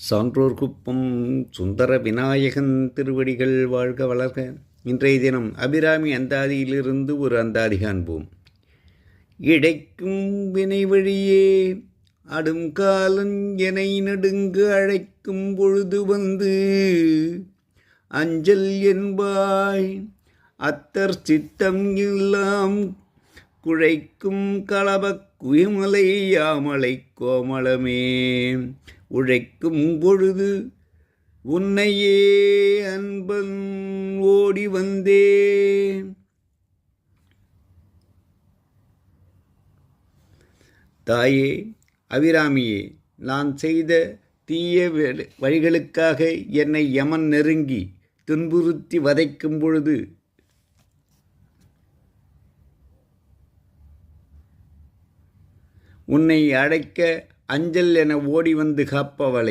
சான்றோர் குப்பம் சுந்தர விநாயகன் திருவடிகள் வாழ்க வளர்க. இன்றைய தினம் அபிராமி அந்தாதியிலிருந்து ஒரு அந்தாதி காண்போம். இடைக்கும் வினை வழியே அடும் காலன் எனை நடுங்கு அழைக்கும் பொழுது வந்து அஞ்சல் என்பாய் அத்தர் சித்தம் எல்லாம் குழைக்கும் களபக் குயமலை யாமலை கோமளமே உழைக்கும் பொழுது உன்னையே அன்பன் ஓடி வந்தே. தாயே அபிராமியே, நான் செய்த தீய வழிகளுக்காக என்னை யமன் நெருங்கி துன்புறுத்தி வதைக்கும் பொழுது உன்னை அடைக்க அஞ்சல் என ஓடி வந்து காப்பவளே,